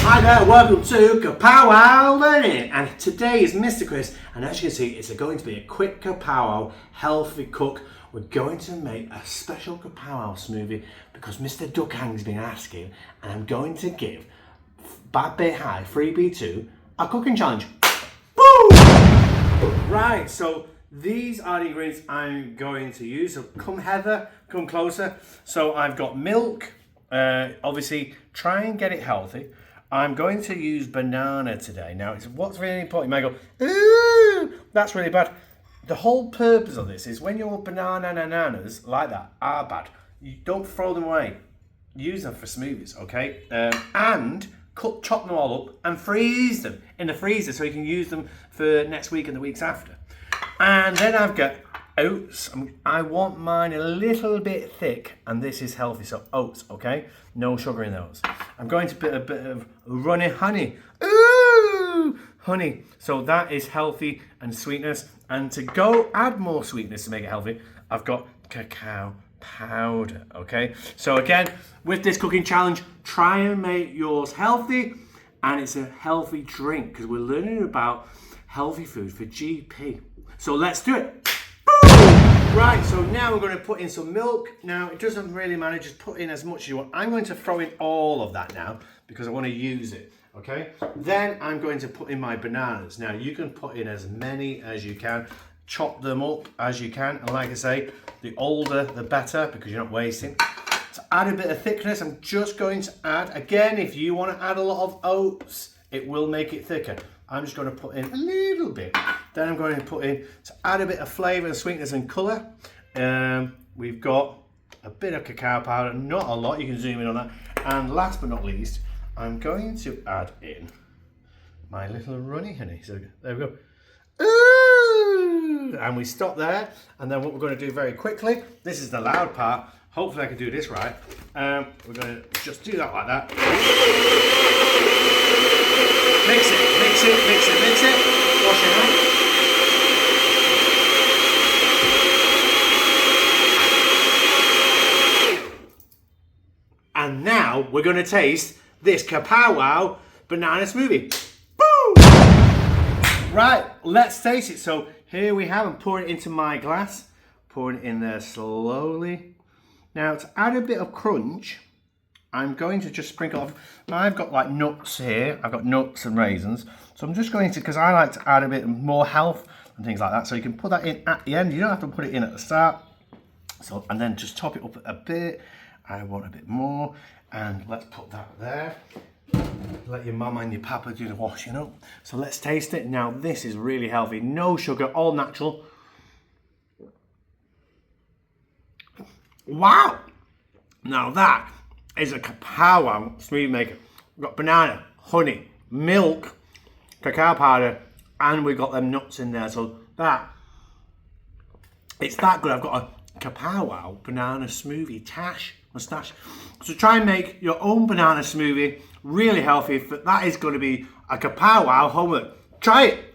Hi there, welcome to Kapow Learning, and today is Mr. Chris, and as you can see, it's going to be a quick Kapow healthy cook. We're going to make a special Kapow smoothie because Mr. Duck Hang's been asking, and I'm going to give Bad Bit High 3B2 a cooking challenge. Woo! Right, so these are the ingredients I'm going to use. So come Heather, come closer. So I've got milk, obviously try and get it healthy. I'm going to use banana today. Now, what's really important, you might go, ooh, that's really bad. The whole purpose of this is when your bananas like that are bad, you don't throw them away. Use them for smoothies, okay? And chop them all up and freeze them in the freezer so you can use them for next week and the weeks after. And then I've got oats. I want mine a little bit thick, and this is healthy, so oats, okay? No sugar in those. I'm going to put a bit of runny honey. Ooh, honey. So that is healthy and sweetness. And to go add more sweetness to make it healthy, I've got cacao powder, okay? So again, with this cooking challenge, try and make yours healthy, and it's a healthy drink because we're learning about healthy food for GP. So let's do it. Right, so now we're going to put in some milk. Now, it doesn't really matter, just put in as much as you want. I'm going to throw in all of that now because I want to use it, okay? Then I'm going to put in my bananas. Now, you can put in as many as you can. Chop them up as you can. And like I say, the older, the better because you're not wasting. To add a bit of thickness, I'm just going to add, again, if you want to add a lot of oats, it will make it thicker. I'm just going to put in a little bit. Then I'm going to put in, to add a bit of flavour and sweetness and colour, we've got a bit of cacao powder, not a lot, you can zoom in on that. And last but not least, I'm going to add in my little runny honey. So there we go. Ooh! And we stop there. And then what we're going to do very quickly, this is the loud part. Hopefully I can do this right. We're going to just do that like that. Mix it, mix it, mix it, mix it. Wash it out. And now we're going to taste this Kapow banana smoothie. Boom! Right, let's taste it. So here we have, I'm pouring it into my glass. Pouring it in there slowly. Now to add a bit of crunch, I'm going to just sprinkle off. Now I've got like nuts here. I've got nuts and raisins. So I'm just going to, because I like to add a bit more health and things like that. So you can put that in at the end. You don't have to put it in at the start. So, and then just top it up a bit. I want a bit more. And let's put that there. Let your mama and your papa do the washing up. So let's taste it. Now this is really healthy. No sugar, all natural. Wow. Now that is a Kapow smoothie maker. We've got banana, honey, milk, cacao powder, and we've got them nuts in there. So it's that good. I've got a Kapow banana smoothie mustache. So try and make your own banana smoothie, really healthy. That is going to be a Kapow homework. Try it.